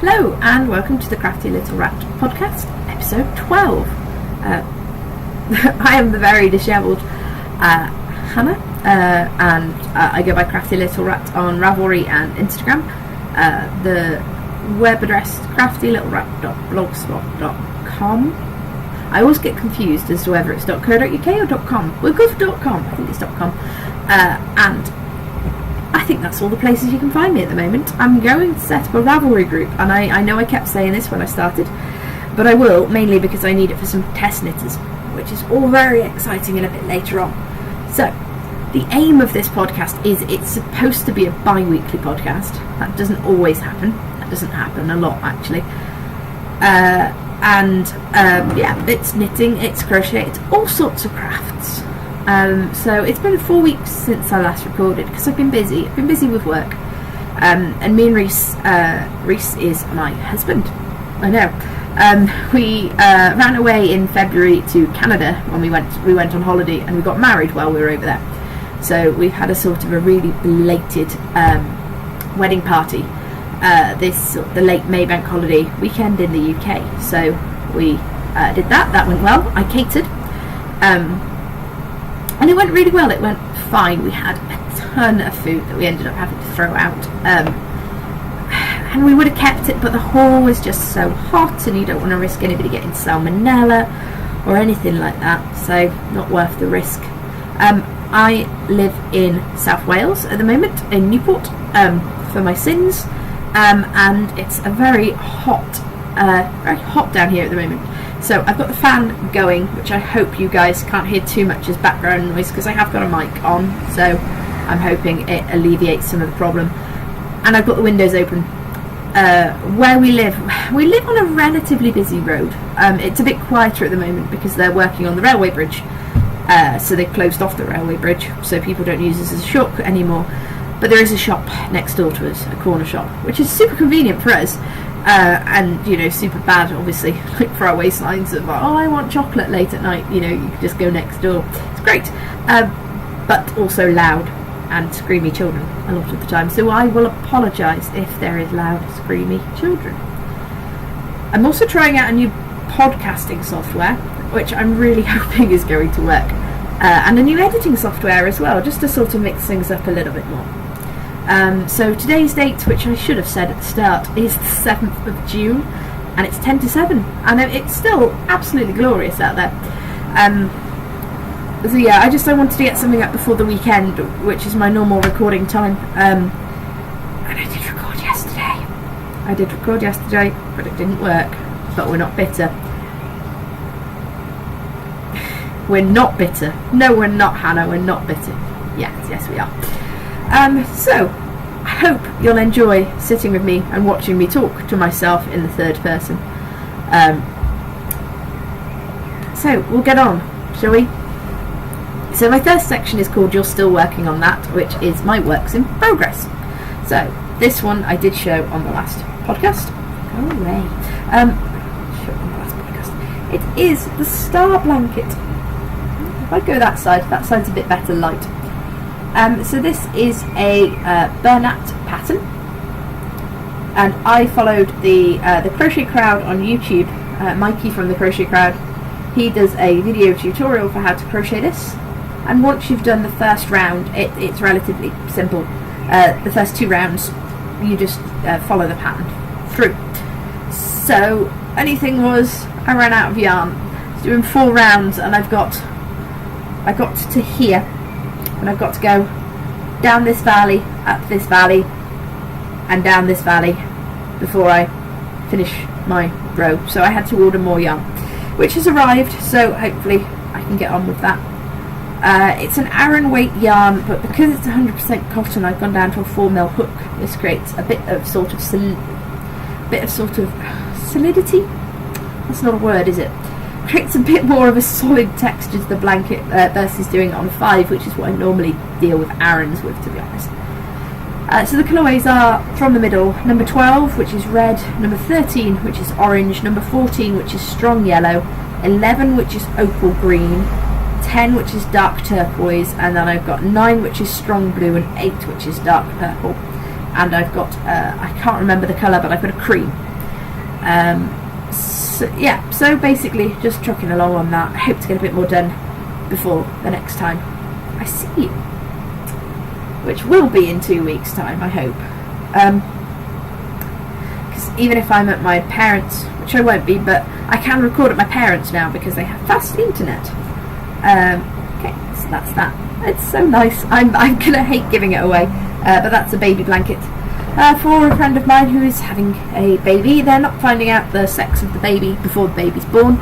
Hello and welcome to the CraftyLittleRat podcast, episode 12. I am the very dishevelled Hannah, and I go by CraftyLittleRat on Ravelry and Instagram. The web address CraftyLittleRat.blogspot.com. I always get confused as to whether it's .co.uk or .com. We'll go for .com, I think it's .com. And I think that's all the places you can find me at the moment. I'm going to set up a Ravelry group, and I know I kept saying this when I started, but I will, mainly because I need it for some test knitters, which is all very exciting and a bit later on. So, the aim of this podcast is it's supposed to be a bi-weekly podcast. That doesn't always happen. That doesn't happen a lot, actually. Yeah, it's knitting, it's crochet, it's all sorts of crafts. So it's been 4 weeks since I last recorded because I've been busy. I've been busy with work. And me and Reese is my husband. I know. We ran away in February to Canada when we went on holiday, and we got married while we were over there. So we've had a sort of a really belated wedding party the late May bank holiday weekend in the UK. So we did that. That went well. I catered. And it went really well. It went fine. We had a ton of food that we ended up having to throw out. And we would have kept it, but the hall was just so hot, and you don't want to risk anybody getting salmonella or anything like that. So not worth the risk. I live in South Wales at the moment, in Newport, for my sins. And it's a very hot down here at the moment. So I've got the fan going, which I hope you guys can't hear too much as background noise because I have got a mic on, so I'm hoping it alleviates some of the problem. And I've got the windows open. Where we live on a relatively busy road. It's a bit quieter at the moment because they're working on the railway bridge, so they've closed off the railway bridge, so people don't use this as a shortcut anymore. But there is a shop next door to us, a corner shop, which is super convenient for us. And super bad obviously, like for our waistlines of I want chocolate late at night, you can just go next door. It's great, but also loud and screamy children a lot of the time, so I will apologise if there is loud screamy children. I'm also trying out a new podcasting software, which I'm really hoping is going to work, and a new editing software as well, just to sort of mix things up a little bit more. So today's date, which I should have said at the start, is the 7th of June, and it's 10 to 7, and it's still absolutely glorious out there. So yeah, I wanted to get something up before the weekend, which is my normal recording time, and I did record yesterday, but it didn't work. But we're not bitter. We're not bitter. No, we're not, Hannah, we're not bitter. Yes we are. So, I hope you'll enjoy sitting with me and watching me talk to myself in the third person. So, we'll get on, shall we? So, my first section is called You're Still Working on That, which is my works in progress. So, this one I did show on the last podcast. Go away. Show on the last podcast. It is the star blanket. If I go that side's a bit better light. So this is a Bernat pattern, and I followed the Crochet Crowd on YouTube. Mikey from the Crochet Crowd, he does a video tutorial for how to crochet this, and once you've done the first round, it's relatively simple. The first 2 rounds you just follow the pattern through. So anything was, I ran out of yarn. I was doing 4 rounds, and I got to here, and I've got to go down this valley, up this valley, and down this valley before I finish my row. So I had to order more yarn, which has arrived, so hopefully I can get on with that. It's an Aran weight yarn, but because it's 100% cotton, I've gone down to a 4mm hook. This creates a bit of sort of solidity. That's not a word, is it? Creates a bit more of a solid texture to the blanket versus doing it on 5, which is what I normally deal with Arans with, to be honest. So the colourways are from the middle: number 12, which is red; number 13, which is orange; number 14, which is strong yellow; 11, which is opal green; 10, which is dark turquoise; and then I've got 9, which is strong blue; and 8, which is dark purple. And I've got I can't remember the colour, but I've got a cream. So, yeah, so basically just trucking along on that. I hope to get a bit more done before the next time I see you, which will be in 2 weeks' time, I hope. Because even if I'm at my parents', which I won't be, but I can record at my parents' now because they have fast internet. Okay, so that's that. It's so nice. I'm gonna hate giving it away, but that's a baby blanket for a friend of mine who is having a baby. They're not finding out the sex of the baby before the baby's born,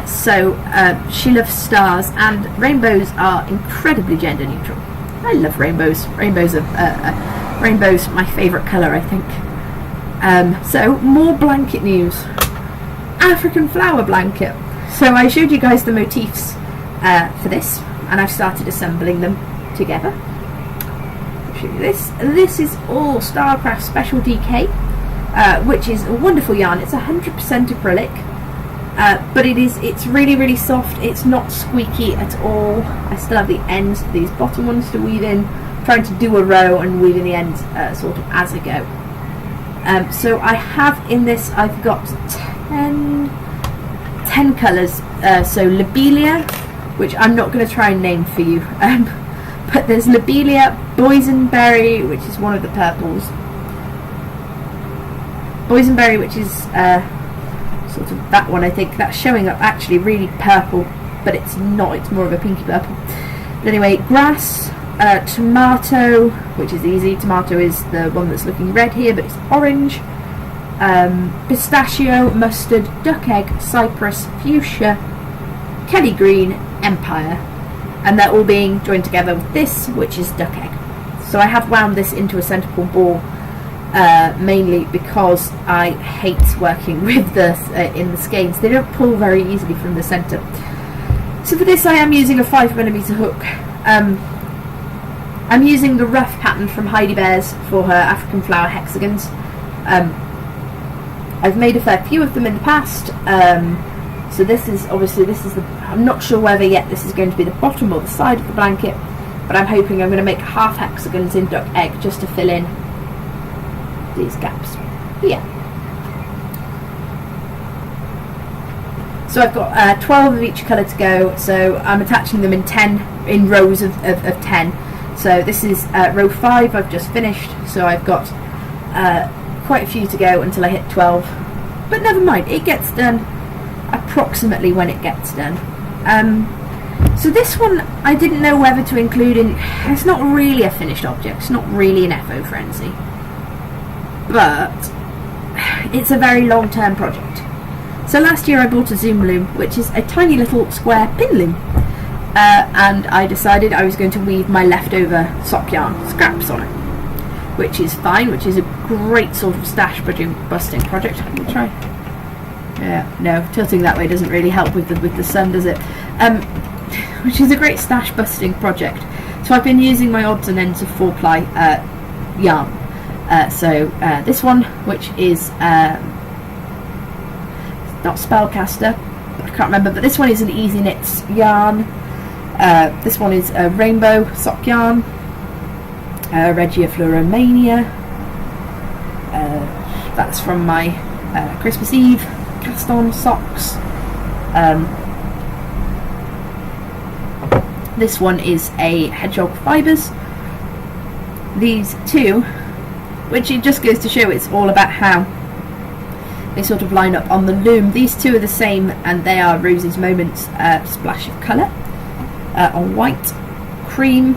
so she loves stars, and rainbows are incredibly gender neutral. I love rainbows. Rainbows my favourite colour, I think. So more blanket news. African flower blanket. So I showed you guys the motifs for this, and I've started assembling them together. I'll show you this. This is all Starcraft Special DK, which is a wonderful yarn. It's 100% acrylic, but it's really, really soft. It's not squeaky at all. I still have the ends of these bottom ones to weave in, trying to do a row and weave in the ends sort of as I go. So I have in this, I've got 10 colours. So Lobelia, which I'm not going to try and name for you, but there's Lobelia, Boysenberry, which is one of the purples. Boysenberry, which is sort of that one, I think. That's showing up actually really purple, but it's not, it's more of a pinky purple. But anyway, grass, tomato, which is easy. Tomato is the one that's looking red here, but it's orange. Pistachio, mustard, duck egg, cypress, fuchsia, Kelly green, empire, and they're all being joined together with this, which is duck egg. So I have wound this into a centre pull ball, mainly because I hate working with the in the skeins. They don't pull very easily from the centre. So for this I am using a 5mm hook. I'm using the rough pattern from Heidi Bears for her African flower hexagons. I've made a fair few of them in the past. So this is the, I'm not sure whether yet this is going to be the bottom or the side of the blanket, but I'm hoping I'm going to make half hexagons in duck egg just to fill in these gaps. Yeah. So I've got 12 of each colour to go, so I'm attaching them in rows of 10. So this is row 5 I've just finished, so I've got quite a few to go until I hit 12. But never mind, it gets done approximately when it gets done. So this one I didn't know whether to include in. It's not really a finished object, it's not really an FO frenzy, but it's a very long-term project. So last year I bought a zoom loom, which is a tiny little square pin loom, and I decided I was going to weave my leftover sock yarn scraps on it, which is fine, which is a great sort of stash busting project. Let me try. Yeah, no, tilting that way doesn't really help with the sun, does it? Which is a great stash busting project. So I've been using my odds and ends of 4-ply yarn. So this one, which is not Spellcaster, I can't remember, but this one is an Easy Knits yarn. This one is a rainbow sock yarn. Regia Floromania. That's from my Christmas Eve cast on socks. This one is a hedgehog fibres. These two, which it just goes to show it's all about how they sort of line up on the loom. These two are the same, and they are Rosie's Moments splash of colour on white, cream.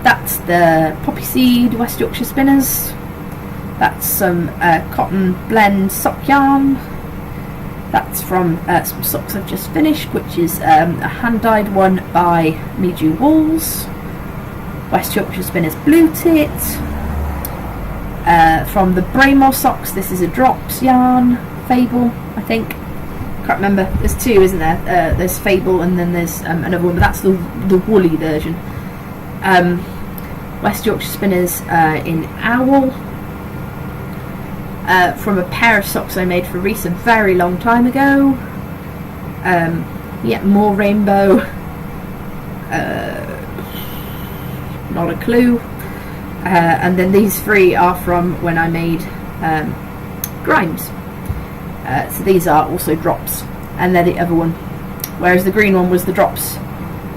That's the Poppy Seed West Yorkshire Spinners. That's some cotton blend sock yarn. That's from some socks I've just finished, which is a hand-dyed one by Miju Walls. West Yorkshire Spinners Blue Tit. From the Braymore socks, this is a Drops yarn, Fable, I think. Can't remember. There's two, isn't there? There's Fable and then there's another one, but that's the woolly version. West Yorkshire Spinners in Owl. From a pair of socks I made for Reese a very long time ago. Yeah, more rainbow. Not a clue. And then these three are from when I made grimes. So these are also drops, and they're the other one, whereas the green one was the drops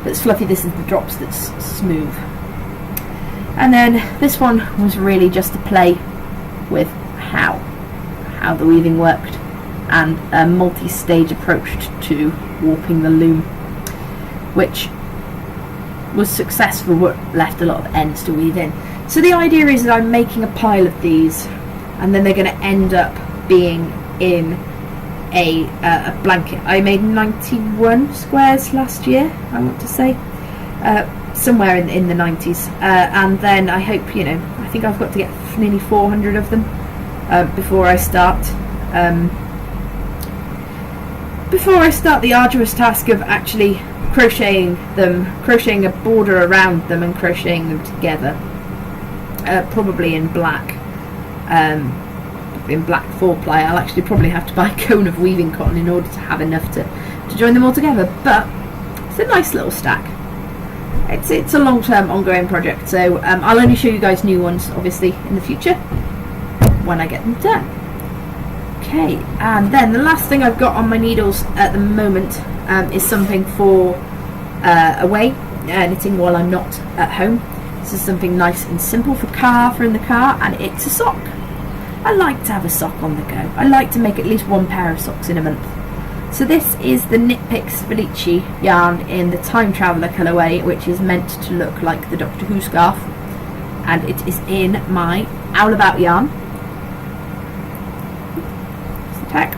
that's fluffy. This is the drops that's smooth. And then this one was really just to play with how the weaving worked, and a multi-stage approach to warping the loom, which was successful but left a lot of ends to weave in. So the idea is that I'm making a pile of these, and then they're going to end up being in a blanket. I made 91 squares last year, I want to say, somewhere in the 90s, and then I hope, I think I've got to get nearly 400 of them before I start the arduous task of actually crocheting a border around them and crocheting them together, probably in black 4-ply. I'll actually probably have to buy a cone of weaving cotton in order to have enough to join them all together, but it's a nice little stack. It's a long-term ongoing project, so I'll only show you guys new ones obviously in the future when I get them done. Okay, and then the last thing I've got on my needles at the moment is something for away knitting while I'm not at home. This is something nice and simple for in the car, and it's a sock. I like to have a sock on the go. I like to make at least one pair of socks in a month. So this is the Knit Picks Felici yarn in the Time Traveller colourway, which is meant to look like the Doctor Who scarf, and it is in my Owl About yarn. Tack.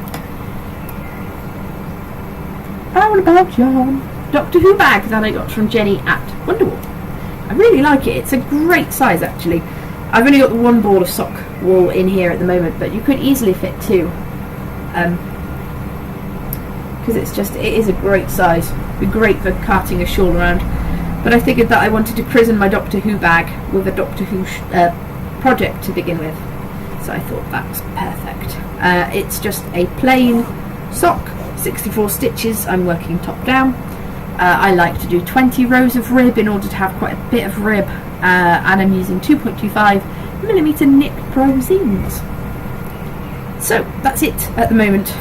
Owl About yarn, Doctor Who bag that I got from Jenny at Wonderwall. I really like it. It's a great size actually. I've only got the one ball of sock wool in here at the moment, but you could easily fit two, because it is a great size. It'd be great for carting a shawl around. But I figured that I wanted to prison my Doctor Who bag with a Doctor Who project to begin with, so I thought that was perfect. It's just a plain sock, 64 stitches. I'm working top down. I like to do 20 rows of rib in order to have quite a bit of rib, and I'm using 2.25mm knit prozines. So that's it at the moment.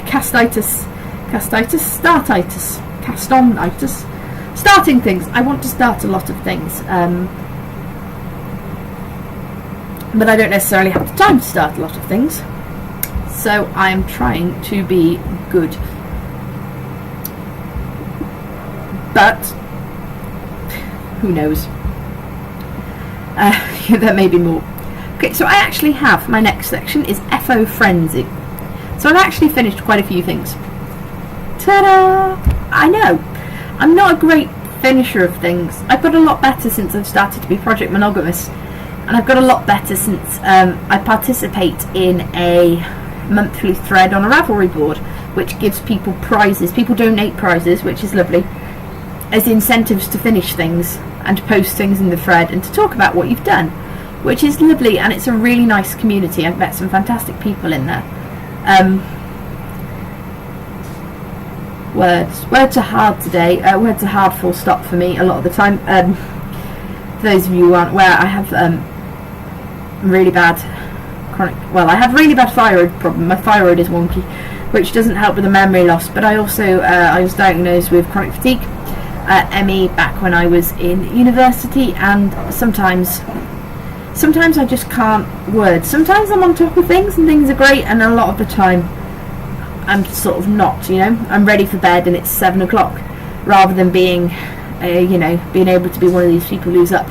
Castonitis, starting things. I want to start a lot of things, but I don't necessarily have the time to start a lot of things, so I am trying to be good. But who knows? There may be more. Okay, so I actually have, my next section is FO Frenzy. So I've actually finished quite a few things. Ta-da! I know, I'm not a great finisher of things. I've got a lot better since I've started to be project monogamous, and I've got a lot better since I participate in a monthly thread on a Ravelry board, which gives people prizes. People donate prizes, which is lovely, as incentives to finish things and to post things in the thread and to talk about what you've done, which is lovely, and it's a really nice community. I've met some fantastic people in there. Words are hard today. Words are hard full stop for me a lot of the time. For those of you who aren't aware, I have really bad I have really bad thyroid problem. My thyroid is wonky, which doesn't help with the memory loss, but I also I was diagnosed with chronic fatigue, ME, back when I was in university, and sometimes I just can't word. Sometimes I'm on top of things and things are great, and a lot of the time I'm sort of not, I'm ready for bed and it's 7 o'clock, rather than being being able to be one of these people who's up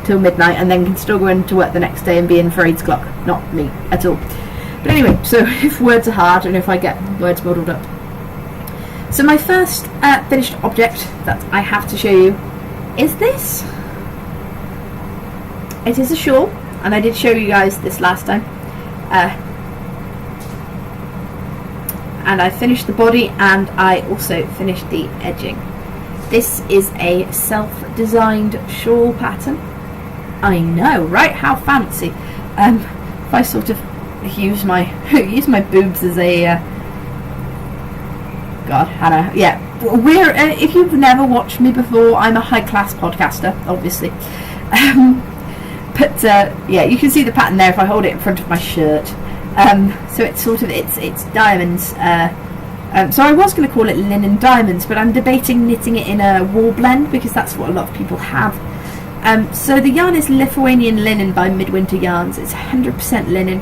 till midnight and then can still go into work the next day and be in for 8 o'clock. Not me at all. But anyway, so if words are hard and if I get words muddled up. So my first finished object that I have to show you is this. It is a shawl, and I did show you guys this last time. And I finished the body, and I also finished the edging. This is a self-designed shawl pattern. I know, right? How fancy. If I sort of use my boobs as a God, Hannah. Yeah, we're if you've never watched me before, I'm a high-class podcaster, obviously. But yeah, you can see the pattern there if I hold it in front of my shirt. So it's sort of it's diamonds. So I was going to call it linen diamonds, but I'm debating knitting it in a wool blend because that's what a lot of people have. So the yarn is Lithuanian linen by Midwinter Yarns. It's 100% linen,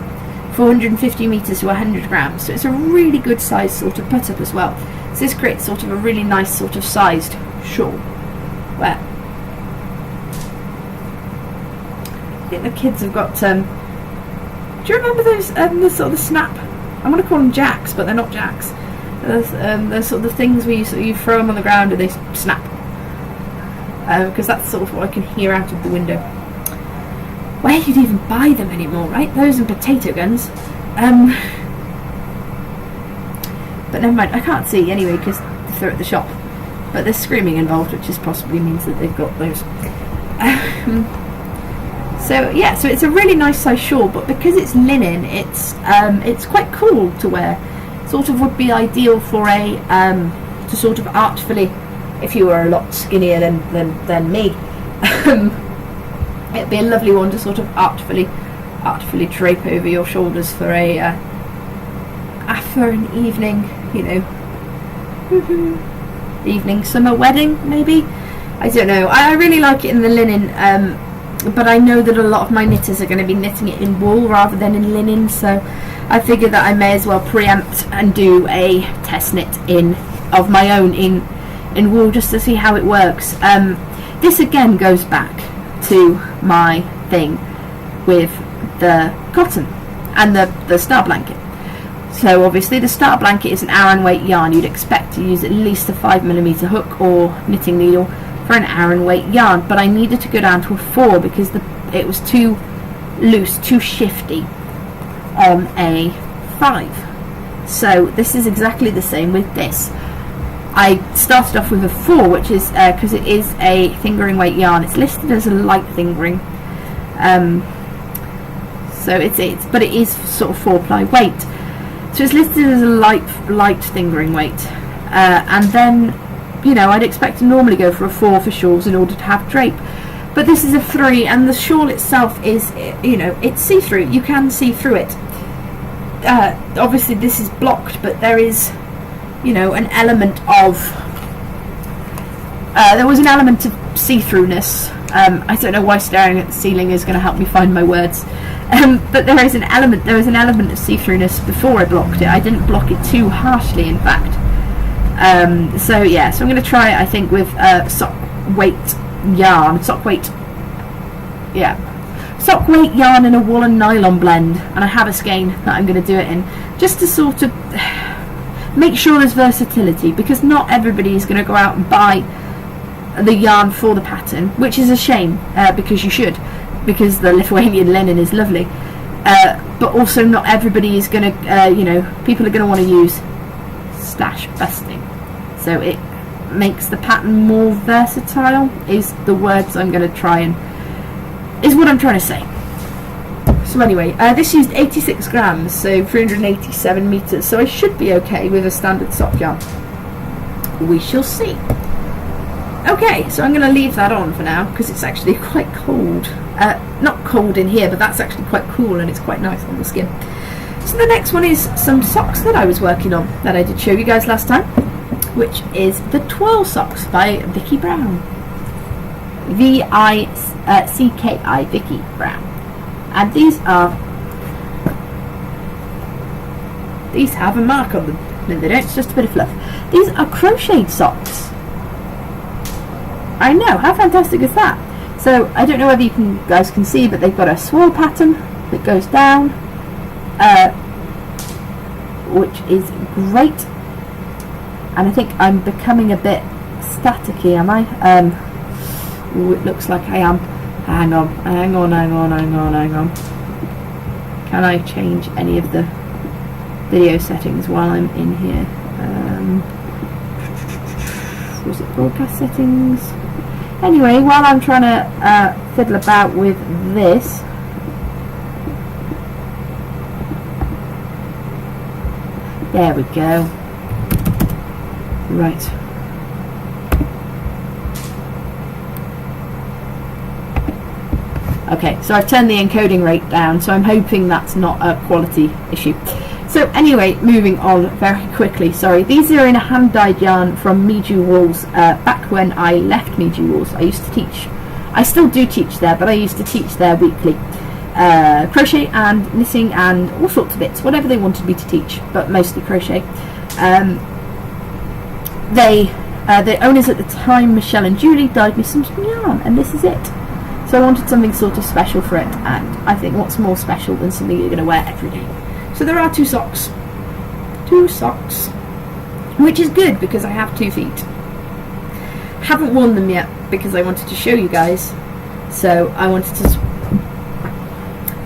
450 meters to 100 grams. So it's a really good size sort of put up as well. So this creates sort of a really nice sort of sized shawl. Where I think the kids have got. Do you remember those the sort of the snap? I'm going to call them jacks, but they're not jacks. They're sort of the things where you throw them on the ground and they snap. Because that's sort of what I can hear out of the window. Where you'd even buy them anymore, right? Those and potato guns. But never mind, I can't see anyway because they're at the shop. But there's screaming involved, which just possibly means that they've got those. So yeah, so it's a really nice size shawl, but because it's linen, it's quite cool to wear. Sort of would be ideal for a to sort of artfully, if you were a lot skinnier than me, it'd be a lovely one to sort of artfully drape over your shoulders for for an evening, you know, evening summer wedding maybe. I don't know. I really like it in the linen, but I know that a lot of my knitters are going to be knitting it in wool rather than in linen, so I figured that I may as well preempt and do a test knit of my own in wool just to see how it works. This again goes back to my thing with the cotton and the star blanket. So obviously the star blanket is an Aran weight yarn. You'd expect to use at least a 5mm hook or knitting needle for an Aran weight yarn, but I needed to go down to a 4 because it was too loose, too shifty on a 5. So this is exactly the same with this. I started off with a 4, which is because it is a fingering weight yarn. It's listed as a light fingering, so but it is sort of 4-ply weight. So it's listed as a light fingering weight, and then, you know, I'd expect to normally go for a 4 for shawls in order to have drape, but this is a 3, and the shawl itself is, you know, it's see-through. You can see through it. Obviously this is blocked, but there is, you know, an element of there was an element of see-throughness. I don't know why staring at the ceiling is going to help me find my words, but there was an element of see-throughness before I blocked it. I didn't block it too harshly, in fact. So yeah, so I'm going to try it, I think, with sock weight yarn in a wool and nylon blend, and I have a skein that I'm going to do it in, just to sort of make sure there's versatility, because not everybody is going to go out and buy the yarn for the pattern, which is a shame, because you should, because the Lithuanian linen is lovely, but also not everybody is going to, you know, people are going to want to use stash busting, so it makes the pattern more versatile, is the words I'm going to try and, is what I'm trying to say. So anyway, this used 86 grams, so 387 meters, so I should be okay with a standard sock yarn. We shall see. Okay, so I'm going to leave that on for now, because it's actually quite cold. Not cold in here, but that's actually quite cool, and it's quite nice on the skin. So the next one is some socks that I was working on, that I did show you guys last time, which is the Twirl Socks by Vicky Brown. V-I-C-K-I, Vicky Brown. And these have a mark on them. No, they don't, it's just a bit of fluff. These are crocheted socks. I know, how fantastic is that? So I don't know whether you guys can see, but they've got a swirl pattern that goes down, which is great. And I think I'm becoming a bit staticky, am I? Ooh, it looks like I am. Hang on. Can I change any of the video settings while I'm in here? Was it broadcast settings? Anyway, while I'm trying to fiddle about with this, there we go. Right. Okay, so I've turned the encoding rate down, so I'm hoping that's not a quality issue. So anyway, moving on very quickly, sorry. These are in a hand-dyed yarn from Miju Wools. Back when I left Miju Wools, I used to teach. I still do teach there, but I used to teach there weekly. Crochet and knitting and all sorts of bits, whatever they wanted me to teach, but mostly crochet. The owners at the time, Michelle and Julie, dyed me some yarn, and this is it. So I wanted something sort of special for it, and I think what's more special than something you're going to wear every day. So there are 2 socks. 2 socks. Which is good because I have 2 feet. Haven't worn them yet because I wanted to show you guys. So I wanted to...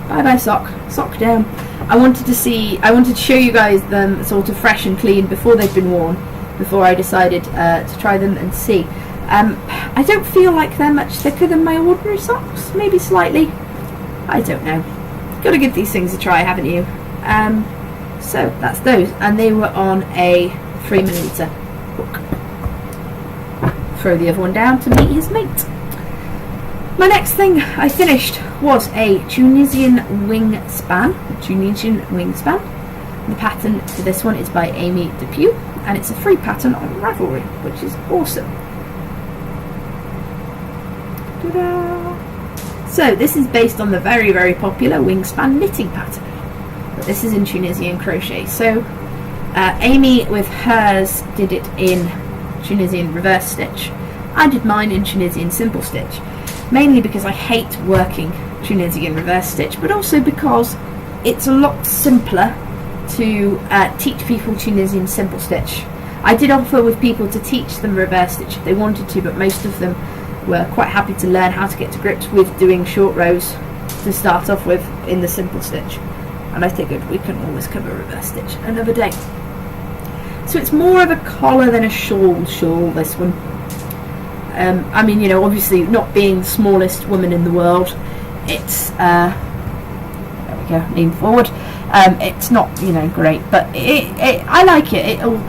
Bye-bye sock. Sock down. I wanted to show you guys them sort of fresh and clean before they've been worn, before I decided to try them and see. I don't feel like they're much thicker than my ordinary socks, maybe slightly. I don't know. Gotta give these things a try, haven't you? So that's those, and they were on a 3mm hook. Throw the other one down to meet his mate. My next thing I finished was a Tunisian wingspan. The pattern for this one is by Amy Depew, and it's a free pattern on Ravelry, which is awesome. Ta-da! So this is based on the very, very popular wingspan knitting pattern, but this is in Tunisian crochet. So Amy with hers did it in Tunisian reverse stitch. I did mine in Tunisian simple stitch, mainly because I hate working Tunisian reverse stitch, but also because it's a lot simpler to teach people Tunisian simple stitch. I did offer with people to teach them reverse stitch if they wanted to, but most of them were quite happy to learn how to get to grips with doing short rows to start off with in the simple stitch, and I figured we can always cover reverse stitch another day. So it's more of a collar than a shawl, this one. I mean, you know, obviously not being the smallest woman in the world, it's there we go, lean forward. It's not, you know, great, but I like it. It'll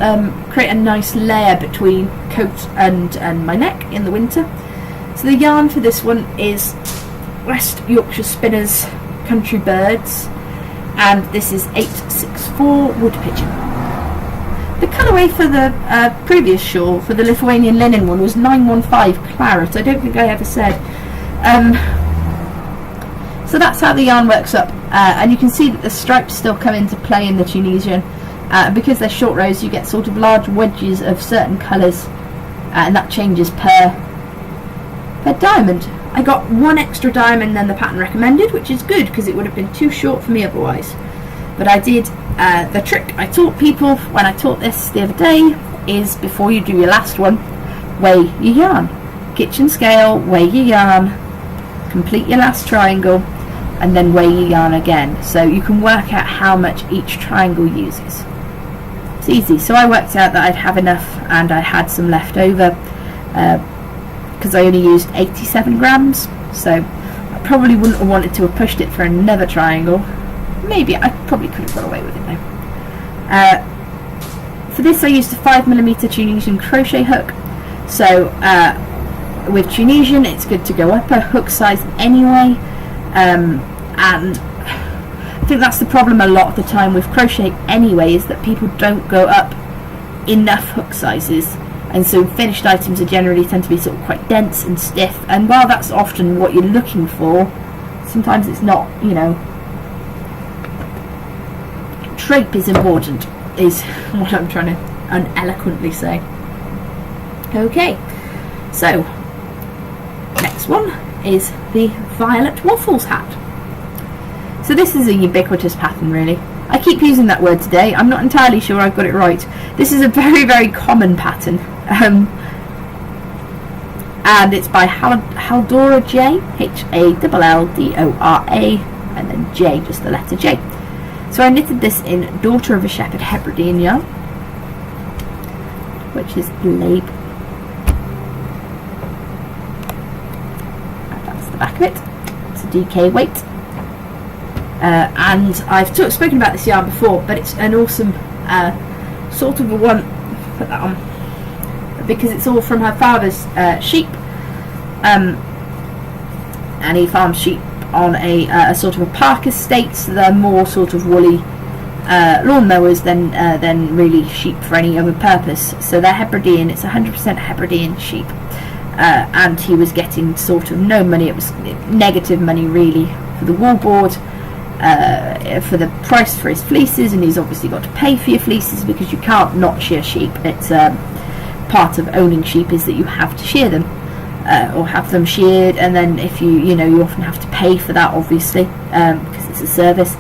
create a nice layer between coat and my neck in the winter. So the yarn for this one is West Yorkshire Spinners Country Birds, and this is 864 Wood Pigeon. The colourway for the previous shawl, for the Lithuanian linen one, was 915 Claret. I don't think I ever said. So that's how the yarn works up, and you can see that the stripes still come into play in the Tunisian. Because they're short rows, you get sort of large wedges of certain colours, and that changes per diamond. I got 1 extra diamond than the pattern recommended, which is good because it would have been too short for me otherwise. But I did the trick I taught people when I taught this the other day is, before you do your last one, weigh your yarn. Kitchen scale, weigh your yarn, complete your last triangle, and then weigh your yarn again, so you can work out how much each triangle uses. It's easy. So I worked out that I'd have enough, and I had some left over because I only used 87 grams, so I probably wouldn't have wanted to have pushed it for another triangle. Maybe I probably could have got away with it though. For this I used a 5mm Tunisian crochet hook, so with Tunisian it's good to go up a hook size anyway, and I think that's the problem a lot of the time with crochet anyway, is that people don't go up enough hook sizes, and so finished items are generally tend to be sort of quite dense and stiff, and while that's often what you're looking for, sometimes it's not, you know. Drape is important, is what I'm trying to uneloquently say. Okay, so next one is the Violet Waffles hat. So this is a ubiquitous pattern, really. I keep using that word today. I'm not entirely sure I've got it right. This is a very, very common pattern, and it's by Haldora J, Hallldora, and then J, just the letter J. So I knitted this in Daughter of a Shepherd Hebridean yarn, which is label. That's the back of it. It's a DK weight. And I've spoken about this yarn before, but it's an awesome sort of a one, put that on, because it's all from her father's sheep, and he farms sheep on a sort of a park estate, so they're more sort of woolly lawnmowers than really sheep for any other purpose. So they're Hebridean, it's 100% Hebridean sheep, and he was getting sort of no money. It was negative money really for the wool board, for the price for his fleeces, and he's obviously got to pay for your fleeces because you can't not shear sheep. It's part of owning sheep is that you have to shear them, or have them sheared, and then if you often have to pay for that, obviously, because it's a service.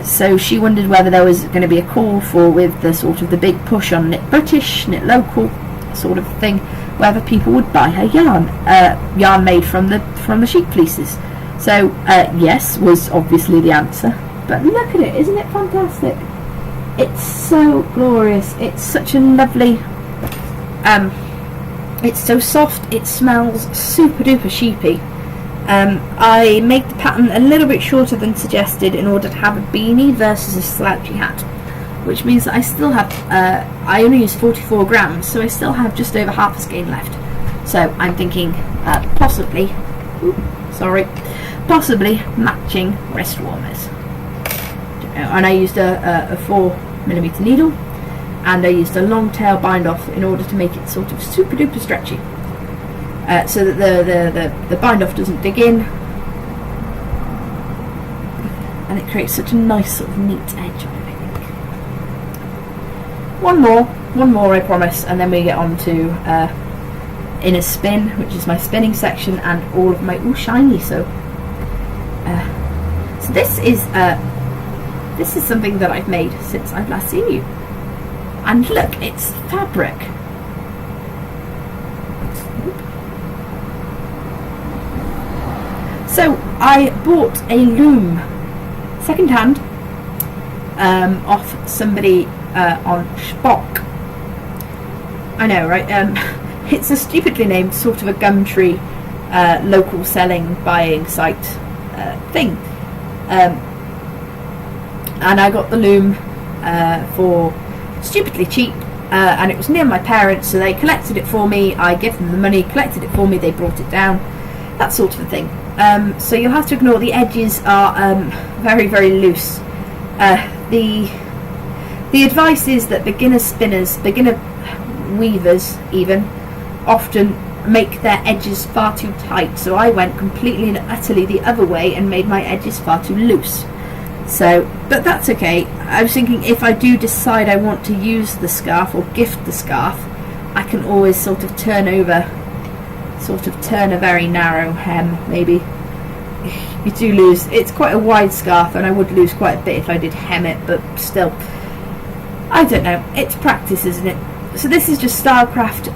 So she wondered whether there was going to be a call for, with the sort of the big push on knit British, knit local sort of thing, whether people would buy her yarn made from the sheep fleeces. So yes was obviously the answer. But look at it, isn't it fantastic? It's so glorious. It's such a lovely, it's so soft, it smells super duper sheepy. I made the pattern a little bit shorter than suggested in order to have a beanie versus a slouchy hat, which means that I still have, I only use 44 grams, so I still have just over half a skein left. So I'm thinking possibly matching wrist warmers. And I used a 4mm needle, and I used a long tail bind off in order to make it sort of super duper stretchy. So that the bind off doesn't dig in, and it creates such a nice sort of neat edge on it, I think. One more I promise, and then we get on to inner spin, which is my spinning section, and all of my shiny. So this is something that I've made since I've last seen you, and look, it's fabric. So I bought a loom second-hand off somebody on Spock. I know, right? It's a stupidly named sort of a Gumtree local selling buying site thing, and I got the loom for stupidly cheap, and it was near my parents, so they collected it for me. I gave them the money, collected it for me, they brought it down, that sort of a thing. So you'll have to ignore the edges are very, very loose. The advice is that beginner spinners, beginner weavers even, often make their edges far too tight. So I went completely and utterly the other way and made my edges far too loose. So, but that's okay. I was thinking if I do decide I want to use the scarf or gift the scarf, I can always sort of turn a very narrow hem, maybe. You do lose, it's quite a wide scarf, and I would lose quite a bit if I did hem it, but still, I don't know, it's practice, isn't it? So this is just Stylecraft,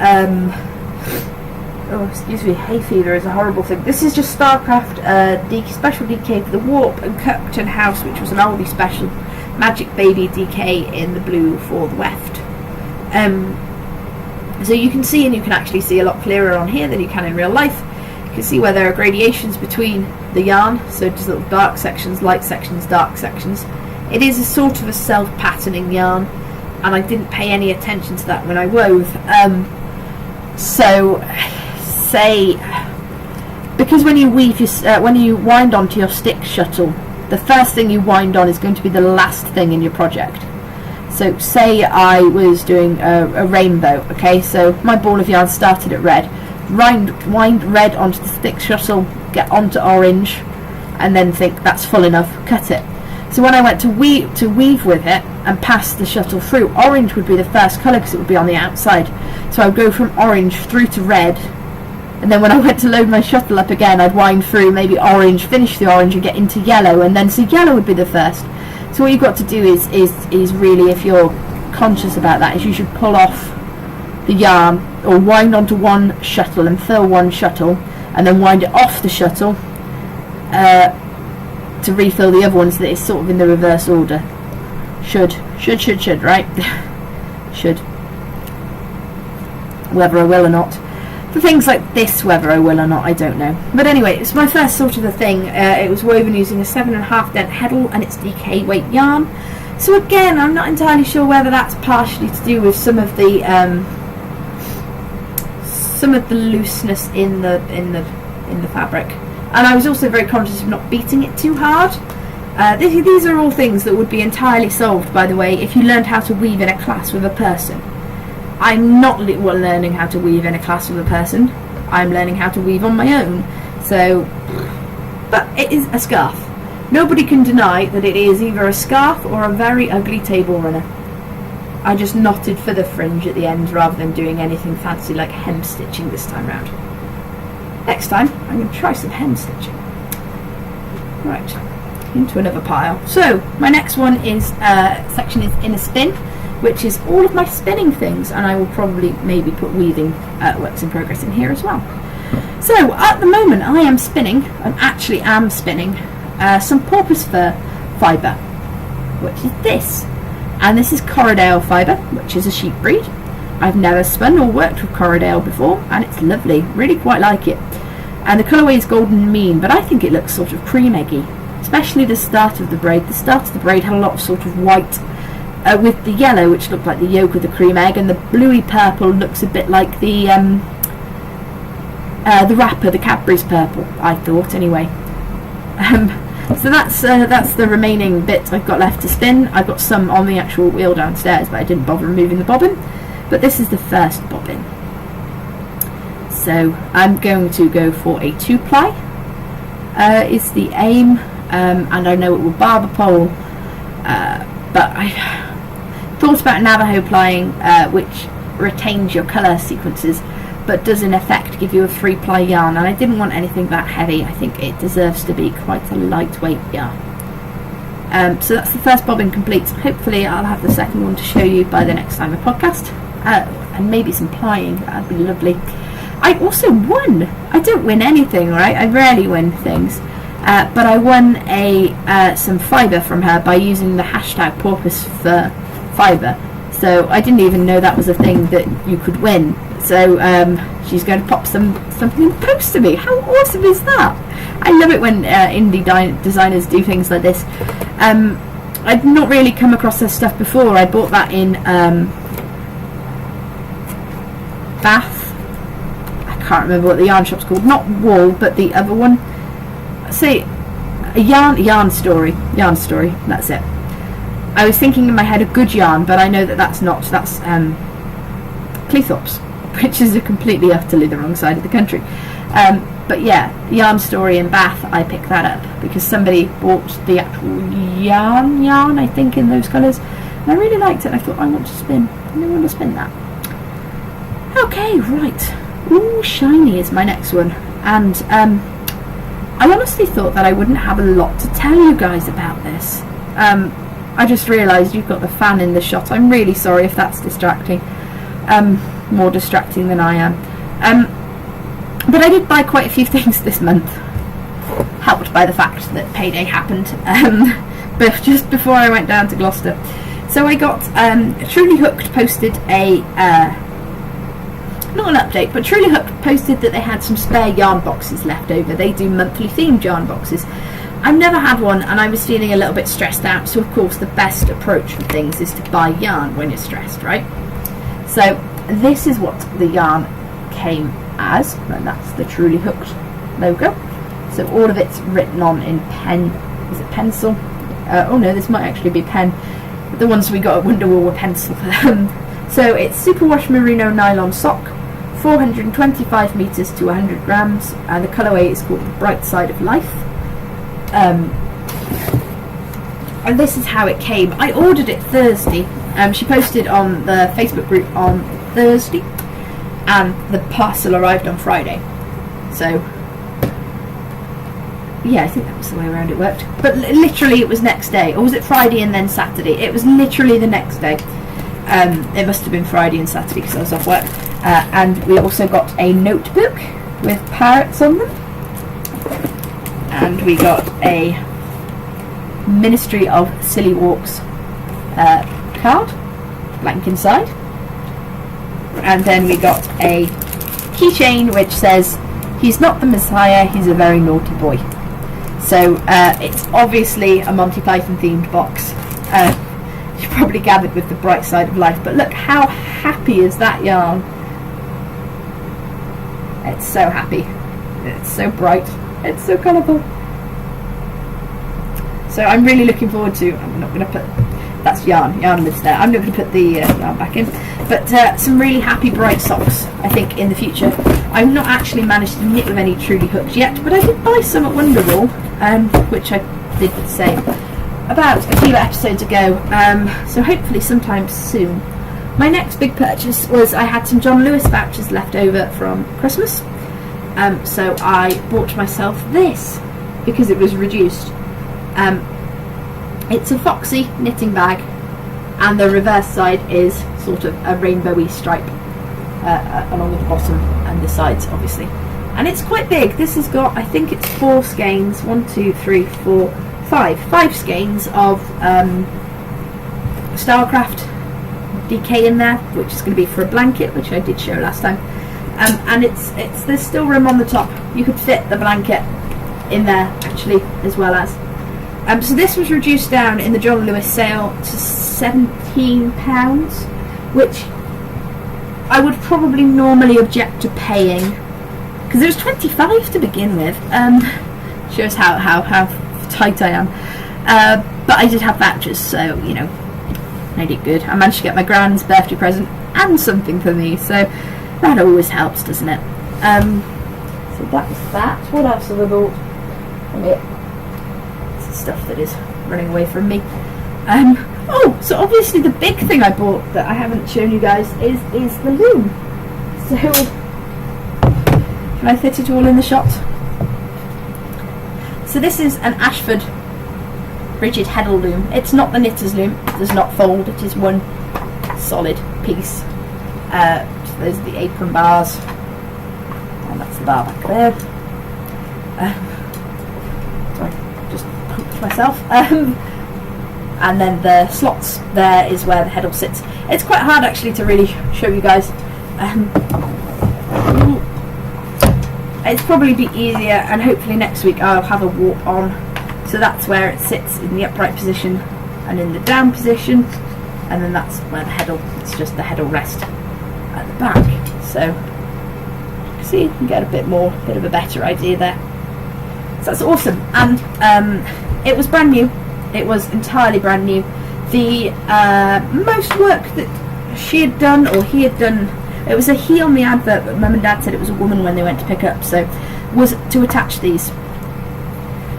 oh excuse me, hay fever is a horrible thing. This is just Stylecraft special DK for the Warp, and Kirkton House, which was an oldie special, Magic Baby DK in the blue for the weft. So you can see, and you can actually see a lot clearer on here than you can in real life. You can see where there are gradations between the yarn, so just little dark sections, light sections, dark sections. It is a sort of a self-patterning yarn, and I didn't pay any attention to that when I wove. So, say, because when you weave when you wind onto your stick shuttle, the first thing you wind on is going to be the last thing in your project. So say I was doing a rainbow, okay, so my ball of yarn started at red, wind red onto the stick shuttle, get onto orange, and then think that's full enough, cut it. So when I went to weave with it and pass the shuttle through, orange would be the first colour because it would be on the outside. So I would go from orange through to red, and then when I went to load my shuttle up again, I'd wind through maybe orange, finish the orange, and get into yellow, and then so yellow would be the first. So what you've got to do is really, if you're conscious about that, is you should pull off the yarn or wind onto one shuttle and fill one shuttle, and then wind it off the shuttle to refill the other ones, so that it's sort of in the reverse order. Should, right? Should. Whether I will or not. For things like this, whether I will or not, I don't know. But anyway, it's my first sort of a thing. It was woven using a 7.5 dent heddle, and it's DK weight yarn. So again, I'm not entirely sure whether that's partially to do with some of the looseness in the fabric. And I was also very conscious of not beating it too hard. These are all things that would be entirely solved, by the way, if you learned how to weave in a class with a person. I'm not learning how to weave in a class with a person. I'm learning how to weave on my own. So, but it is a scarf. Nobody can deny that it is either a scarf or a very ugly table runner. I just knotted for the fringe at the end rather than doing anything fancy like hem stitching this time round. Next time, I'm going to try some hem stitching. Right, into another pile. So, my next one is, section is Inner Spin, which is all of my spinning things, and I will probably maybe put weaving works in progress in here as well. So, at the moment, I am spinning, and actually am spinning, some porpoise fur fibre, which is this. And this is Corriedale fibre, which is a sheep breed. I've never spun or worked with Corriedale before, and it's lovely, really quite like it. And the colourway is golden mean, but I think it looks sort of cream eggy, especially the start of the braid. The start of the braid had a lot of sort of white with the yellow, which looked like the yolk of the cream egg, and the bluey purple looks a bit like the wrapper, the Cadbury's purple, I thought anyway. So that's the remaining bit I've got left to spin. I've got some on the actual wheel downstairs, but I didn't bother removing the bobbin. But this is the first bobbin. So I'm going to go for a 2-ply. Is the aim, and I know it will barber pole, but I thought about Navajo plying, which retains your colour sequences, but does in effect give you a 3-ply yarn, and I didn't want anything that heavy. I think it deserves to be quite a lightweight yarn. So that's the first bobbin complete. Hopefully I'll have the second one to show you by the next time I podcast, and maybe some plying. That'd be lovely. I also won. I don't win anything, right? I rarely win things, but I won some fibre from her by using the hashtag porpoise fur fibre. So I didn't even know that was a thing that you could win. So she's going to pop something in the post to me. How awesome is that? I love it when indie designers do things like this. I'd not really come across her stuff before. I bought that in Bath. I can't remember what the yarn shop's called. Not Wool, but the other one. Say a yarn story. That's it. I was thinking in my head a good yarn, but I know that's Cleethorpes, which is completely utterly the wrong side of the country. But yeah, Yarn Story in Bath, I picked that up because somebody bought the actual yarn, I think, in those colours, and I really liked it. I thought, I want to spin that. Okay, right. Ooh, shiny is my next one, and I honestly thought that I wouldn't have a lot to tell you guys about this. I just realised you've got the fan in the shot. I'm really sorry if that's distracting. More distracting than I am. But I did buy quite a few things this month, helped by the fact that payday happened but just before I went down to Gloucester. So I got Truly Hooked posted not an update, but Truly Hooked posted that they had some spare yarn boxes left over. They do monthly themed yarn boxes. I've never had one, and I was feeling a little bit stressed out, so of course the best approach with things is to buy yarn when you're stressed, right? So this is what the yarn came as, and that's the Truly Hooked logo. So all of it's written on in pen. Is it pencil? Oh no, this might actually be pen. But the ones we got at Wonderwool were pencil. So it's superwash merino nylon sock, 425 meters to 100 grams, and the colourway is called the Bright Side of Life. And this is how it came. I ordered it Thursday. She posted on the Facebook group on Thursday, and the parcel arrived on Friday. So yeah, I think that was the way around it worked. But literally it was next day, or was it Friday and then Saturday? It was literally the next day. It must have been Friday and Saturday because I was off work. And we also got a notebook with parrots on them. And we got a Ministry of Silly Walks card, blank inside. And then we got a keychain which says, "He's not the Messiah, he's a very naughty boy." So it's obviously a Monty Python themed box. You probably gathered with the Bright Side of Life, but look how happy is that yarn. It's so happy. It's so bright. It's so colourful. So I'm really looking forward to, I'm not going to put, that's yarn lives there, I'm not going to put the yarn back in, but some really happy bright socks I think in the future. I've not actually managed to knit with any truly hooks yet, but I did buy some at Wonderwall, which I did say about a few episodes ago, so hopefully sometime soon. My next big purchase was I had some John Lewis vouchers left over from Christmas, so I bought myself this because it was reduced. It's a Foxy knitting bag, and the reverse side is sort of a rainbowy stripe along the bottom and the sides obviously, and it's quite big. This has got, I think it's 4 skeins, 5 skeins of Starcraft DK in there, which is going to be for a blanket, which I did show last time, and there's still room on the top. You could fit the blanket in there actually, as well as so this was reduced down in the John Lewis sale to £17, which I would probably normally object to paying, because it was 25 to begin with. Shows how tight I am, but I did have vouchers, so you know, I did good. I managed to get my grand's birthday present and something for me, so that always helps, doesn't it? So that was that. What else have I bought? Stuff that is running away from me. Oh, so obviously the big thing I bought that I haven't shown you guys is the loom. So can I fit it all in the shot? So this is an Ashford rigid heddle loom. It's not the knitter's loom. It does not fold. It is one solid piece. So those are the apron bars, and that's the bar back there. Myself, and then the slots there is where the heddle sits. It's quite hard actually to really show you guys. It's probably be easier, and hopefully next week I'll have a warp on, so that's where it sits in the upright position and in the down position, and then that's where the heddle, it's just the heddle rest at the back. So see, you can get a bit of a better idea there. So that's awesome. And it was brand new. It was entirely brand new. The most work that she had done, or he had done, it was a he on the advert, but Mum and Dad said it was a woman when they went to pick up, so was to attach these.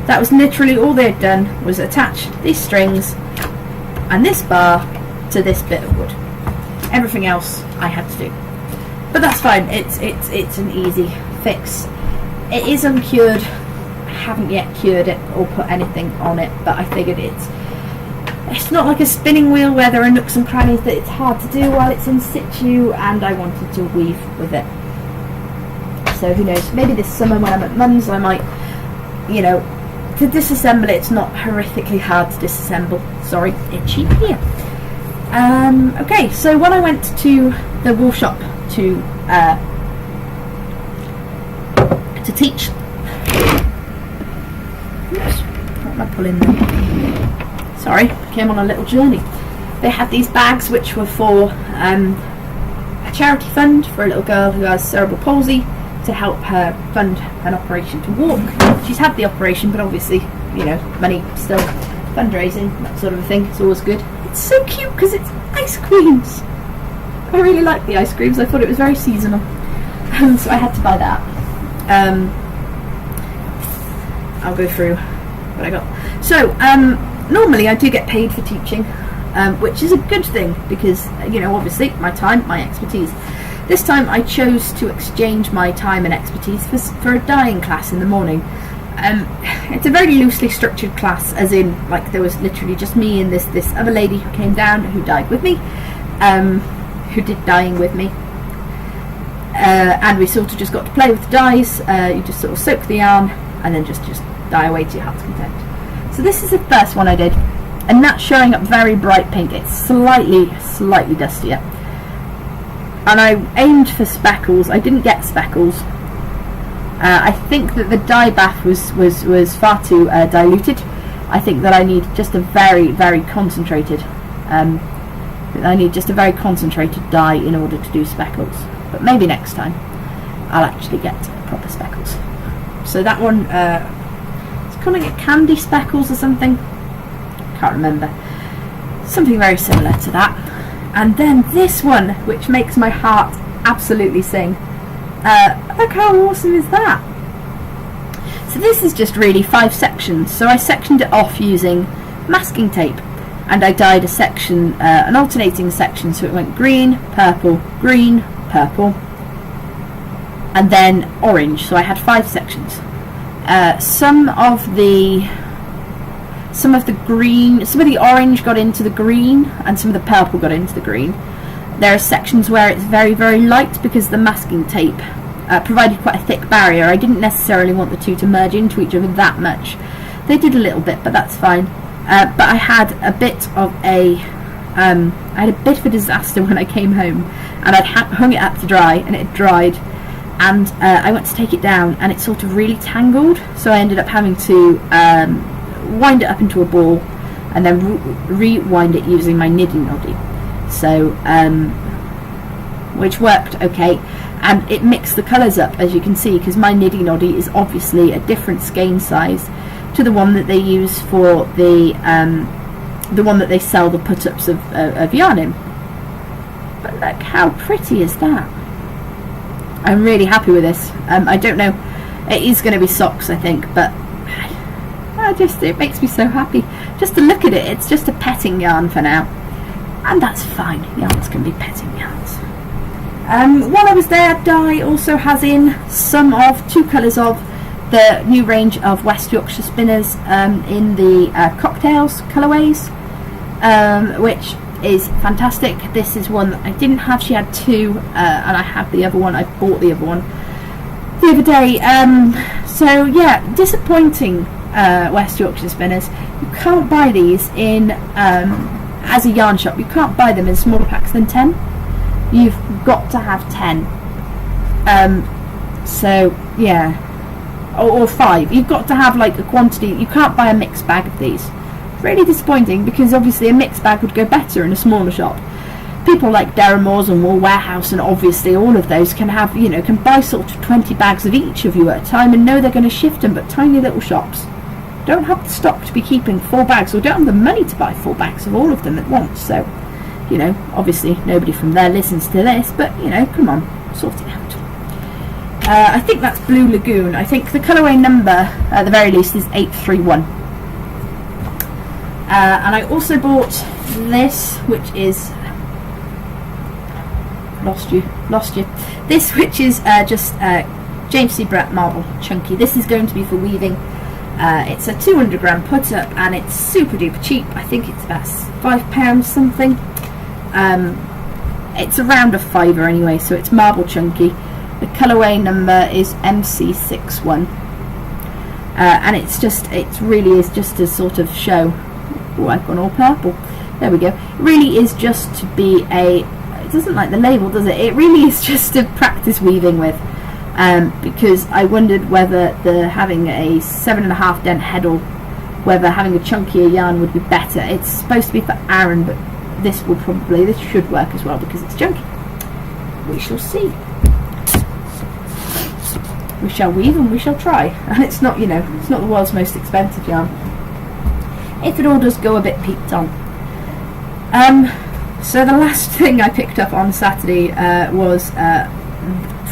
That was literally all they had done, was attach these strings and this bar to this bit of wood. Everything else I had to do, but that's fine. It's an easy fix. It is uncured. Haven't yet cured it or put anything on it, but I figured it's not like a spinning wheel where there are nooks and crannies that it's hard to do while it's in situ, and I wanted to weave with it. So who knows, maybe this summer when I'm at Mum's I might, you know, to disassemble it. It's not horrifically hard to disassemble. Sorry, itchy here. Okay, so when I went to the wool shop to teach, what am I pulling there? Sorry, came on a little journey. They had these bags which were for a charity fund for a little girl who has cerebral palsy, to help her fund an operation to walk. She's had the operation, but obviously, you know, money still, fundraising, that sort of a thing. It's always good. It's so cute because it's ice creams. I really like the ice creams. I thought it was very seasonal, so I had to buy that. I'll go through what I got. So normally I do get paid for teaching, which is a good thing because, you know, obviously my time, my expertise. This time I chose to exchange my time and expertise for a dyeing class in the morning. It's a very loosely structured class, as in, like, there was literally just me and this other lady who came down who dyed with me, who did dyeing with me, and we sort of just got to play with the dyes. You just sort of soak the yarn and then just dye away to your heart's content. So this is the first one I did, and that's showing up very bright pink. It's slightly dustier, and I aimed for speckles. I didn't get speckles. I think that the dye bath was far too diluted. I think that I need just a very concentrated dye in order to do speckles, but maybe next time I'll actually get proper speckles. So that one, it's calling it Candy Speckles or something. Can't remember. Something very similar to that. And then this one, which makes my heart absolutely sing. Look how awesome is that? So this is just really 5 sections. So I sectioned it off using masking tape, and I dyed a section, an alternating section, so it went green, purple, and then orange. So I had 5 sections. Some of the orange got into the green, and some of the purple got into the green. There are sections where it's very, very light because the masking tape provided quite a thick barrier. I didn't necessarily want the two to merge into each other that much. They did a little bit, but that's fine. But I had a bit of a disaster when I came home, and I'd hung it up to dry, and it had dried, and I went to take it down, and it sort of really tangled. So I ended up having to wind it up into a ball, and then rewind it using my knitting noddy. So, which worked okay, and it mixed the colours up, as you can see, because my knitting noddy is obviously a different skein size to the one that they use for the one that they sell the put-ups of yarn in. But look how pretty is that? I'm really happy with this. I don't know, it is going to be socks, I think, but it makes me so happy just to look at it. It's just a petting yarn for now, and that's fine. Yarns can be petting yarns. While I was there, Dye also has in some of 2 colours of the new range of West Yorkshire spinners in the cocktails colourways, which is fantastic. This is one that I didn't have. She had 2, and I had the other one. I bought the other one the other day. So yeah, disappointing West Yorkshire spinners. You can't buy these in as a yarn shop. You can't buy them in smaller packs than 10. You've got to have 10. So yeah, or 5. You've got to have like a quantity. You can't buy a mixed bag of these. Really disappointing, because obviously a mixed bag would go better in a smaller shop. People like Derrimores and Wool Warehouse, and obviously all of those can have, can buy sort of 20 bags of each of you at a time and know they're going to shift them. But tiny little shops don't have the stock to be keeping 4 bags, or don't have the money to buy 4 bags of all of them at once. So, obviously nobody from there listens to this, but come on, sort it out. I think that's Blue Lagoon. I think the colourway number at the very least is 831. And I also bought this, which is lost you. This, which is just James C. Brett Marble Chunky. This is going to be for weaving. It's a 200 gram put up, and it's super duper cheap. I think it's about £5 something. It's around a £5 anyway, so it's Marble Chunky. The colourway number is MC61, and it really is just a sort of show. Oh, I've gone all purple. There we go. It really is just to be it doesn't like the label, does it? It really is just to practice weaving with, because I wondered whether having a 7.5 dent heddle, whether having a chunkier yarn would be better. It's supposed to be for Aaron, but this should work as well because it's chunky. We shall see. We shall weave and we shall try. And it's not, it's not the world's most expensive yarn, if it all does go a bit peaked on. So the last thing I picked up on Saturday was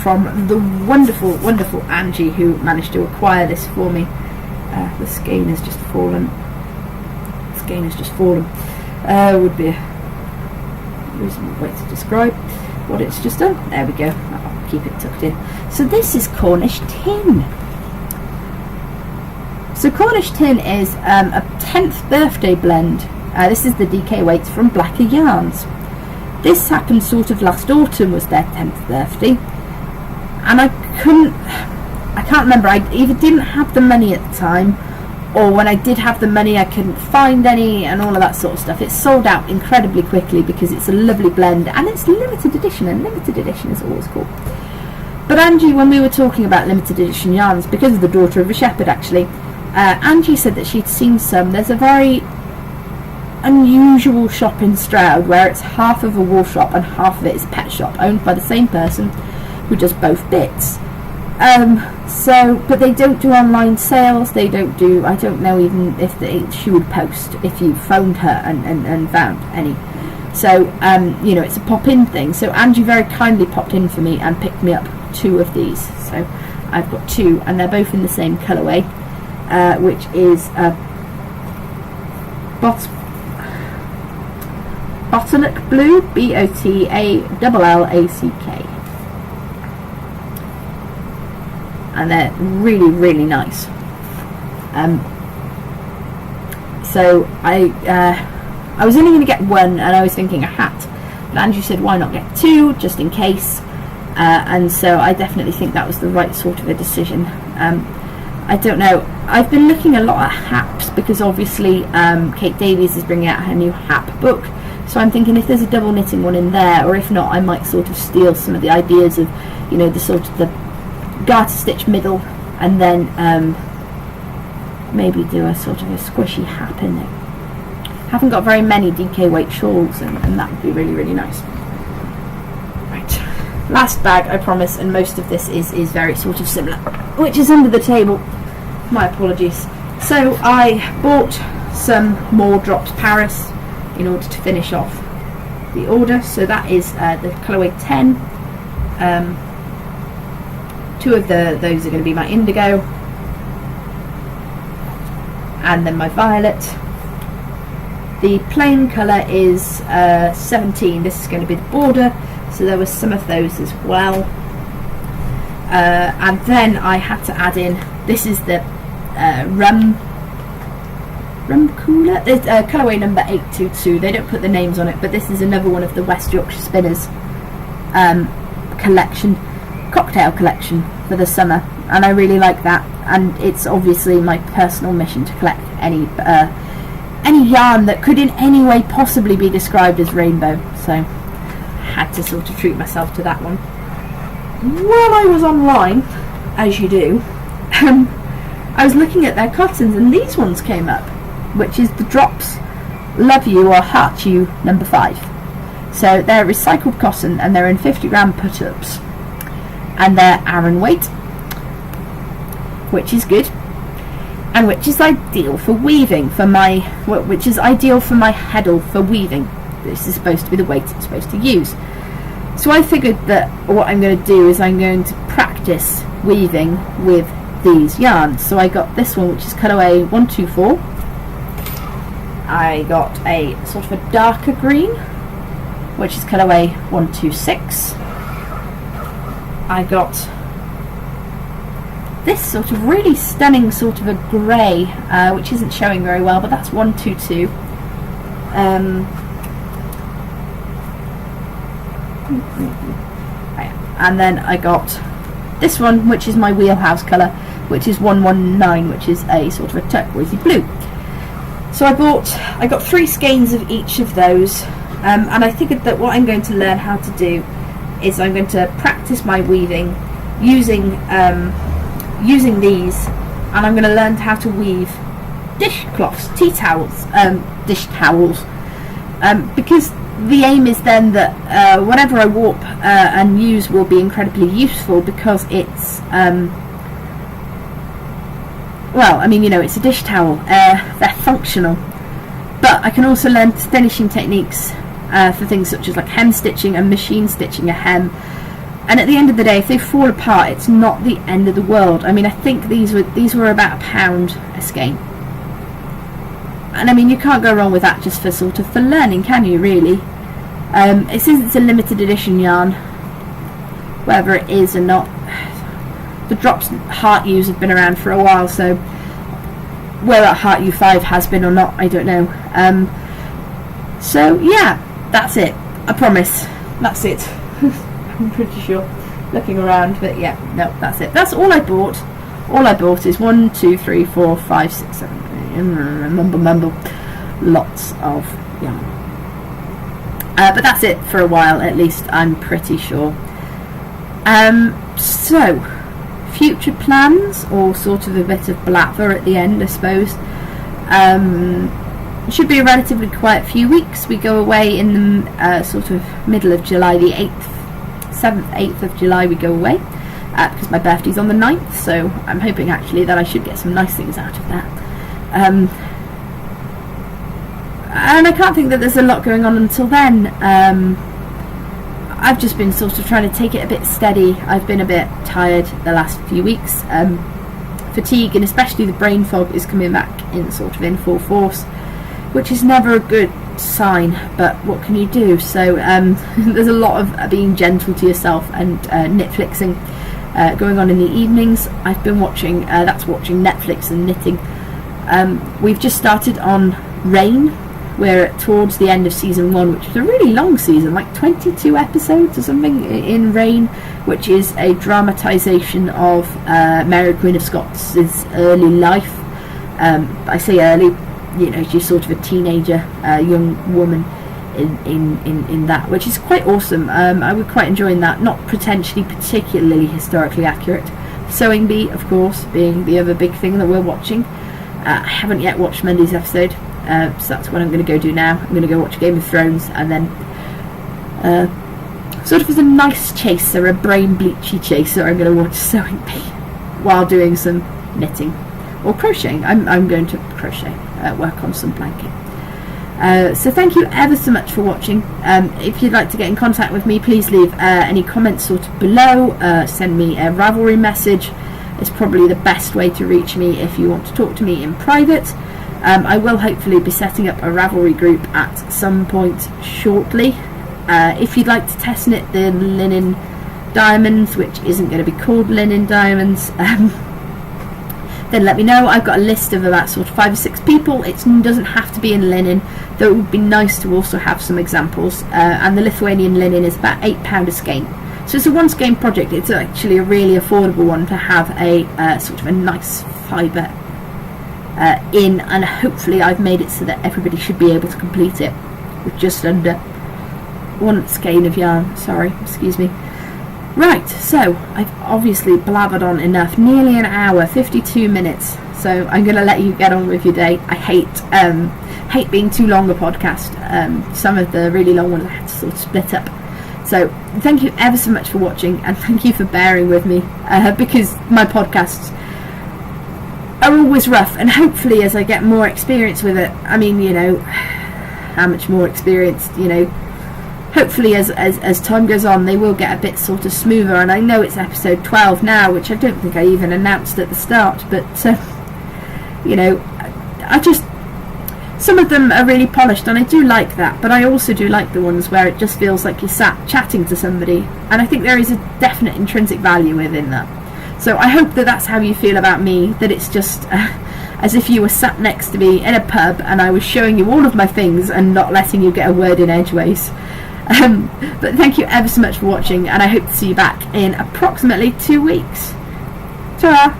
from the wonderful, wonderful Angie, who managed to acquire this for me. The skein has just fallen. Would be a reasonable way to describe what it's just done. There we go. I'll keep it tucked in. So this is Cornish Tin. So Cornish Tin is a 10th birthday blend. This is the DK weights from Blacker Yarns. This happened sort of last autumn, was their 10th birthday, and I can't remember, I either didn't have the money at the time, or when I did have the money I couldn't find any, and all of that sort of stuff. It's sold out incredibly quickly because it's a lovely blend, and it's limited edition, and limited edition is always cool. But Angie, when we were talking about limited edition yarns, because of the daughter of a shepherd actually, Angie said that she'd seen some. There's a very unusual shop in Stroud where it's half of a wool shop and half of it is a pet shop owned by the same person who does both bits. So, but they don't do online sales. They don't do, I don't know even if she would post if you phoned her and found any. So, you know, it's a pop-in thing. So Angie very kindly popped in for me and picked me up 2 of these. So I've got 2, and they're both in the same colourway, which is Botanic Blue, BOTALLACK. And they're really, really nice. So I was only going to get 1, and I was thinking a hat, but Andrew said why not get 2 just in case, and so I definitely think that was the right sort of a decision. I don't know, I've been looking a lot at haps because obviously Kate Davies is bringing out her new hap book, so I'm thinking if there's a double knitting one in there, or if not I might sort of steal some of the ideas of, you know, the sort of the garter stitch middle, and then maybe do a sort of a squishy hap in it. Haven't got very many DK weight shawls, and that would be really, really nice. Right, last bag, I promise, and most of this is very sort of similar, which is under the table. My apologies. So I bought some more Drops Paris in order to finish off the order. So that is the colourway 10. 2 of those are going to be my indigo, and then my violet. The plain colour is 17. This is going to be the border, so there was some of those as well. And then I had to add in, this is the rum cooler, colourway number 822. They don't put the names on it, but this is another one of the West Yorkshire Spinners collection, cocktail collection for the summer, and I really like that. And it's obviously my personal mission to collect any yarn that could in any way possibly be described as rainbow, so I had to sort of treat myself to that one. While I was online, as you do, I was looking at their cottons, and these ones came up, which is the Drops Love You or Heart You number 5. So they're recycled cotton, and they're in 50-gram put-ups, and they're Aran weight, which is good, and which is ideal for weaving, which is ideal for my heddle for weaving. This is supposed to be the weight it's supposed to use. So I figured that what I'm going to do is I'm going to practice weaving with these yarns. So I got this one, which is colourway 124. I got a sort of a darker green, which is colourway 126. I got this sort of really stunning sort of a grey, which isn't showing very well, but that's 122. And then I got this one, which is my wheelhouse colour, which is 119, which is a sort of a turquoisey blue. So I got 3 skeins of each of those, and I figured that what I'm going to learn how to do is I'm going to practice my weaving using these, and I'm going to learn how to weave dishcloths, tea towels, dish towels, because the aim is then that whatever I warp and use will be incredibly useful, because it's well, I mean, you know, it's a dish towel, they're functional, but I can also learn finishing techniques for things such as like hem stitching and machine stitching a hem. And at the end of the day, if they fall apart, it's not the end of the world. I mean, I think these were about £1 a skein, and I mean, you can't go wrong with that just for learning, can you? Really? It says it's a limited edition yarn, whether it is or not. The Drops Heart U's have been around for a while, so whether that Heart U 5 has been or not, I don't know. So yeah, that's it. I promise, that's it. I'm pretty sure, looking around, but yeah, no, that's it. That's all I bought. All I bought is 1, 2, 3, 4, 5, 6, 7, mumble, lots of yarn. But that's it for a while, at least, I'm pretty sure. So, future plans, or sort of a bit of blather at the end, I suppose. It should be a relatively quiet few weeks. We go away in the sort of middle of July, the 8th, 7th, 8th of July we go away because my birthday's on the 9th, so I'm hoping actually that I should get some nice things out of that. And I can't think that there's a lot going on until then. I've just been sort of trying to take it a bit steady. I've been a bit tired the last few weeks. Fatigue, and especially the brain fog, is coming back in full force, which is never a good sign, but what can you do? So there's a lot of being gentle to yourself and Netflixing going on in the evenings. I've been watching Netflix and knitting. We've just started on Rain. We're towards the end of season 1, which is a really long season, like 22 episodes or something in Rain, which is a dramatisation of Mary Queen of Scots' early life. I say early, she's sort of a teenager, young woman in that, which is quite awesome. I would quite enjoy that, not potentially particularly historically accurate. Sewing Bee, of course, being the other big thing that we're watching. I haven't yet watched Monday's episode, so that's what I'm going to go do now. I'm going to go watch Game of Thrones, and then sort of as a nice chaser, a brain bleachy chaser, I'm going to watch Sewing Bee while doing some knitting or crocheting. I'm going to crochet, work on some blanket. So thank you ever so much for watching. If you'd like to get in contact with me, please leave any comments sort of below. Send me a Ravelry message. It's probably the best way to reach me if you want to talk to me in private. I will hopefully be setting up a Ravelry group at some point shortly. If you'd like to test knit the linen diamonds, which isn't going to be called linen diamonds, then let me know. I've got a list of about sort of 5 or 6 people. It doesn't have to be in linen, though it would be nice to also have some examples. And the Lithuanian linen is about £8 a skein. So it's a 1 skein project. It's actually a really affordable one to have a sort of a nice fibre in, and hopefully I've made it so that everybody should be able to complete it with just under 1 skein of yarn. Sorry, excuse me. Right, so I've obviously blabbered on enough, nearly an hour, 52 minutes, so I'm going to let you get on with your day. I hate being too long a podcast. Some of the really long ones I had to sort of split up. So thank you ever so much for watching, and thank you for bearing with me, because my podcasts are always rough, and hopefully as I get more experience with it, I mean, how much more experience, hopefully as time goes on they will get a bit sort of smoother. And I know it's episode 12 now, which I don't think I even announced at the start, but I just, some of them are really polished and I do like that, but I also do like the ones where it just feels like you're sat chatting to somebody, and I think there is a definite intrinsic value within that. So I hope that that's how you feel about me, that it's just as if you were sat next to me in a pub and I was showing you all of my things and not letting you get a word in edgeways. But thank you ever so much for watching, and I hope to see you back in approximately 2 weeks. Ta-ra!